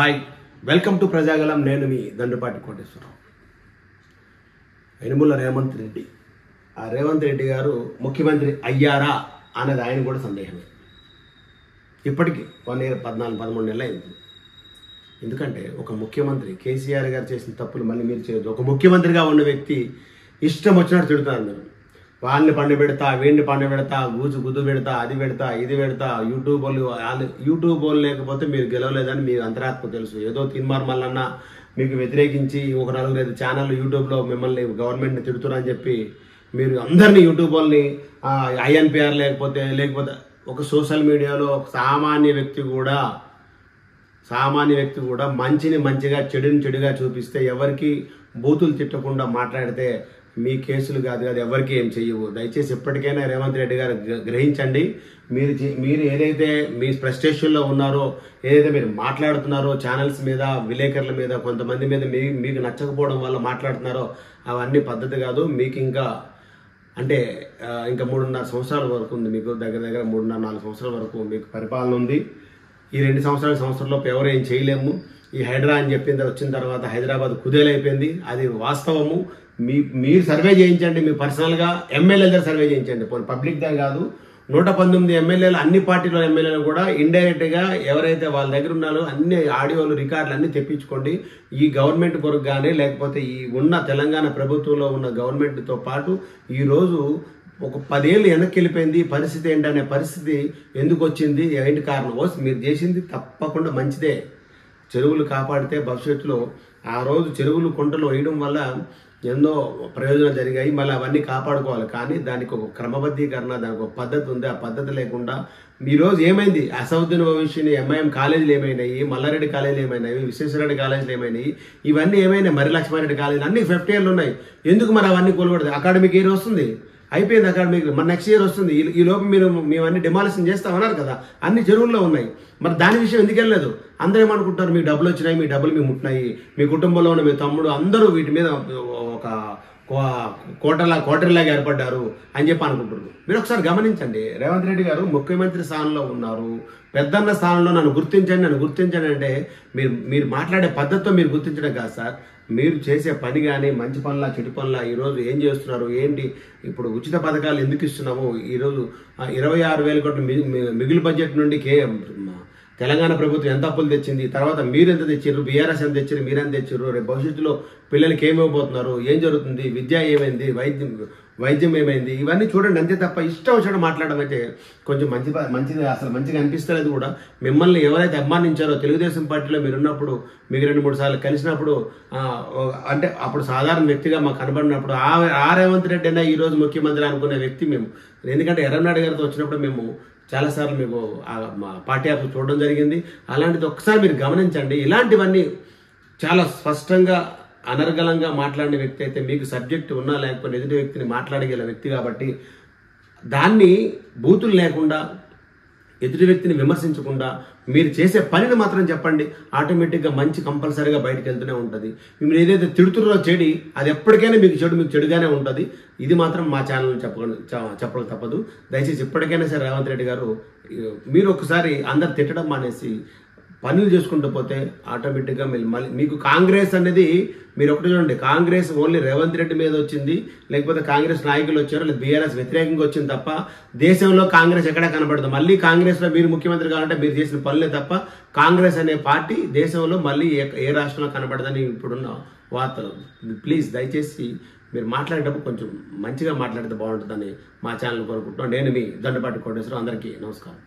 Hi, welcome to Prajagalam. నేను మీ దండుపాటి కోటేశ్వరరావు. యనుమల రేవంత్ రెడ్డి, ఆ రేవంత్ రెడ్డి గారు ముఖ్యమంత్రి అయ్యారా అన్నది ఆయన కూడా సందేహమే. ఇప్పటికీ 1 year 14-13 నెలలు అయింది. ఎందుకంటే ఒక ముఖ్యమంత్రి కేసీఆర్ గారు చేసిన తప్పులు మళ్ళీ మీరు చేయొద్దు. ఒక ముఖ్యమంత్రిగా ఉన్న వ్యక్తి ఇష్టం వచ్చినట్టు తిడుతున్నారు. మీరు వాళ్ళని పండు పెడతా, వీడిని పండు పెడతా, గుద్దు పెడతా, అది పెడతా, ఇది పెడతా, యూట్యూబ్ వాళ్ళు లేకపోతే మీరు గెలవలేదని మీ అంతరాత్మ తెలుసు. ఏదో తిన్మార్ మల్లన్న మీకు వ్యతిరేకించి ఒక 4-5 ఛానళ్ళు యూట్యూబ్లో మిమ్మల్ని గవర్నమెంట్ని తిడుతున్నారని చెప్పి మీరు అందరినీ యూట్యూబ్ వాళ్ళని ఐఎన్పిఆర్ లేకపోతే ఒక సోషల్ మీడియాలో సామాన్య వ్యక్తి కూడా మంచిని మంచిగా చెడుని చెడుగా చూపిస్తే ఎవరికి బూతులు తిట్టకుండా మాట్లాడితే మీ కేసులు కాదు ఎవరికి ఏం చెయ్యవు. దయచేసి ఎప్పటికైనా రేవంత్ రెడ్డి గారు గ్రహించండి. మీరు ఏదైతే మీ ఫ్రస్ట్రేషన్లో ఉన్నారో, ఏదైతే మీరు మాట్లాడుతున్నారో ఛానల్స్ మీద, విలేకరుల మీద, కొంతమంది మీద మీకు నచ్చకపోవడం వల్ల మాట్లాడుతున్నారో అవన్నీ పద్ధతి కాదు. మీకు ఇంకా 3.5 సంవత్సరాల వరకు ఉంది. మీకు దగ్గర 3.5-4 సంవత్సరాల వరకు మీకు పరిపాలన ఉంది. ఈ 2 సంవత్సరాలలోపు ఎవరు ఏం చేయలేము. ఈ హైడ్రా అని వచ్చిన తర్వాత హైదరాబాద్ కుదేలైపోయింది. అది వాస్తవము. మీరు సర్వే చేయించండి. మీ పర్సనల్గా ఎమ్మెల్యేల దగ్గర సర్వే చేయించండి, పబ్లిక్ దగ్గర కాదు. 119 ఎమ్మెల్యేలు, అన్ని పార్టీల ఎమ్మెల్యేలు కూడా ఇండైరెక్ట్గా ఎవరైతే వాళ్ళ దగ్గర ఉన్నారో అన్ని ఆడియోలు, రికార్డులు అన్నీ తెప్పించుకోండి. ఈ గవర్నమెంట్ కొరకు కానీ లేకపోతే ఈ ఉన్న తెలంగాణ ప్రభుత్వంలో ఉన్న గవర్నమెంట్తో పాటు ఈరోజు ఒక 10 ఏళ్ళు వెనక్కి వెళ్ళిపోయింది. పరిస్థితి ఏంటనే పరిస్థితి ఎందుకు వచ్చింది, ఏంటి కారణం? మీరు చేసింది తప్పకుండా మంచిదే. చెరువులు కాపాడితే భవిష్యత్తులో ఆ రోజు చెరువులు కుంటలు వేయడం వల్ల ఎన్నో ప్రయోజనాలు జరిగాయి. మళ్ళీ అవన్నీ కాపాడుకోవాలి. కానీ దానికి ఒక క్రమబద్ధీకరణ, దానికి ఒక పద్ధతి ఉంది. ఆ పద్ధతి లేకుండా ఈరోజు ఏమైంది? అసౌద్దీన్ ఓవైసీని ఎంఐఎం కాలేజీలు ఏమైనాయి, మల్లారెడ్డి కాలేజీలు ఏమైనాయి, విశ్వేశ్వరరెడ్డి కాలేజీలు ఏమైనాయి, ఇవన్నీ ఏమైనాయి? మరి లక్ష్మారెడ్డి కాలేజీలు అన్ని 50 ఏళ్ళు ఉన్నాయి. ఎందుకు మరి అవన్నీ కూలబడదు? అకాడమిక్ ఇయర్ వస్తుంది, అయిపోయింది అకాడమిక్. మరి నెక్స్ట్ ఇయర్ వస్తుంది. ఈ లోపు మేమన్నీ డిమాలిషన్ చేస్తామన్నారు కదా, అన్ని చెరువుల్లో ఉన్నాయి. మరి దాని విషయం ఎందుకు వెళ్ళలేదు? అందరూ ఏమనుకుంటారు? మీకు డబ్బులు వచ్చినాయి, మీ డబ్బులు మీకు ముట్టినాయి, మీ కుటుంబంలో ఉన్న మీ తమ్ముడు అందరూ వీటి మీద ఒక కోటరిలాగా ఏర్పడ్డారు అని చెప్పి అనుకుంటున్నారు. మీరు ఒకసారి గమనించండి. రేవంత్ రెడ్డి గారు ముఖ్యమంత్రి స్థానంలో ఉన్నారు. పెద్దన్న స్థానంలో నన్ను గుర్తించండి అంటే మీరు మాట్లాడే పద్ధతితో మీరు గుర్తించడం కాదు సార్. మీరు చేసే పని కానీ మంచి పనుల చెడు పనుల ఈరోజు ఏం చేస్తున్నారు, ఏంటి? ఇప్పుడు ఉచిత పథకాలు ఎందుకు ఇస్తున్నాము? ఈరోజు 26,000 కోట్ల మిగులు బడ్జెట్ నుండి తెలంగాణ ప్రభుత్వం ఎంత అప్పులు తెచ్చింది, తర్వాత మీరు ఎంత తెచ్చారు, బీఆర్ఎస్ ఎంత తెచ్చారు, మీరు ఎంత తెచ్చారు, రేపు భవిష్యత్తులో పిల్లలకి ఏమైపోతున్నారు, ఏం జరుగుతుంది, విద్య ఏమైంది, వైద్యం ఏమైంది, ఇవన్నీ చూడండి. అంతే తప్ప ఇష్టం వచ్చినట్టు మాట్లాడడం అయితే కొంచెం మంచిది అసలు మంచిగా అనిపిస్తలేదు కూడా. మిమ్మల్ని ఎవరైతే అభిమానించారో తెలుగుదేశం పార్టీలో మీరు ఉన్నప్పుడు, మీకు 2-3 సార్లు కలిసినప్పుడు, అప్పుడు సాధారణ వ్యక్తిగా మాకు కనబడినప్పుడు ఆ రేవంత్ రెడ్డి అయినా ఈరోజు ముఖ్యమంత్రి అనుకునే వ్యక్తి మేము. ఎందుకంటే ఎర్రన్నాయుడు గారితో వచ్చినప్పుడు మేము చాలాసార్లు మీకు మా పార్టీ ఆఫీస్ చూడడం జరిగింది. అలాంటిది ఒకసారి మీరు గమనించండి. ఇలాంటివన్నీ చాలా స్పష్టంగా అనర్గళంగా మాట్లాడిన వ్యక్తి అయితే, మీకు సబ్జెక్ట్ ఉన్నా లేకపోతే ఎదుటి వ్యక్తిని మాట్లాడగల వ్యక్తి కాబట్టి దాన్ని బూతులు లేకుండా, ఎదుటి వ్యక్తిని విమర్శించకుండా మీరు చేసే పనిని మాత్రం చెప్పండి. ఆటోమేటిక్గా మంచి కంపల్సరీగా బయటకు వెళ్తూనే ఉంటుంది. మీరు ఏదైతే తిడుతున్నారో చెడి, అది ఎప్పటికైనా మీకు చెడుగానే ఉంటుంది. ఇది మాత్రం మా ఛానల్ చెప్పడం తప్పదు. దయచేసి ఇప్పటికైనా సరే రేవంత్ రెడ్డి గారు, మీరు ఒకసారి అందరు తిట్టడం మానేసి పనులు చేసుకుంటూ పోతే ఆటోమేటిక్గా మీకు కాంగ్రెస్ అనేది, మీరు ఒకటి చూడండి, కాంగ్రెస్ ఓన్లీ రేవంత్ రెడ్డి మీద వచ్చింది, లేకపోతే కాంగ్రెస్ నాయకులు వచ్చారు, లేదా బీఆర్ఎస్ వ్యతిరేకంగా వచ్చింది తప్ప దేశంలో కాంగ్రెస్ ఎక్కడ కనబడదు. మళ్ళీ కాంగ్రెస్లో మీరు ముఖ్యమంత్రి కావాలంటే మీరు చేసిన పనులే తప్ప కాంగ్రెస్ అనే పార్టీ దేశంలో మళ్ళీ ఏ రాష్ట్రంలో కనబడదని ఇప్పుడున్న వార్తలు. ప్లీజ్ దయచేసి మీరు మాట్లాడేటప్పుడు కొంచెం మంచిగా మాట్లాడితే బాగుంటుందని మా ఛానల్ కోరుకుంటున్నాను. నేను మీ దండుపాటి కోటేశ్వరరావు. అందరికీ నమస్కారం.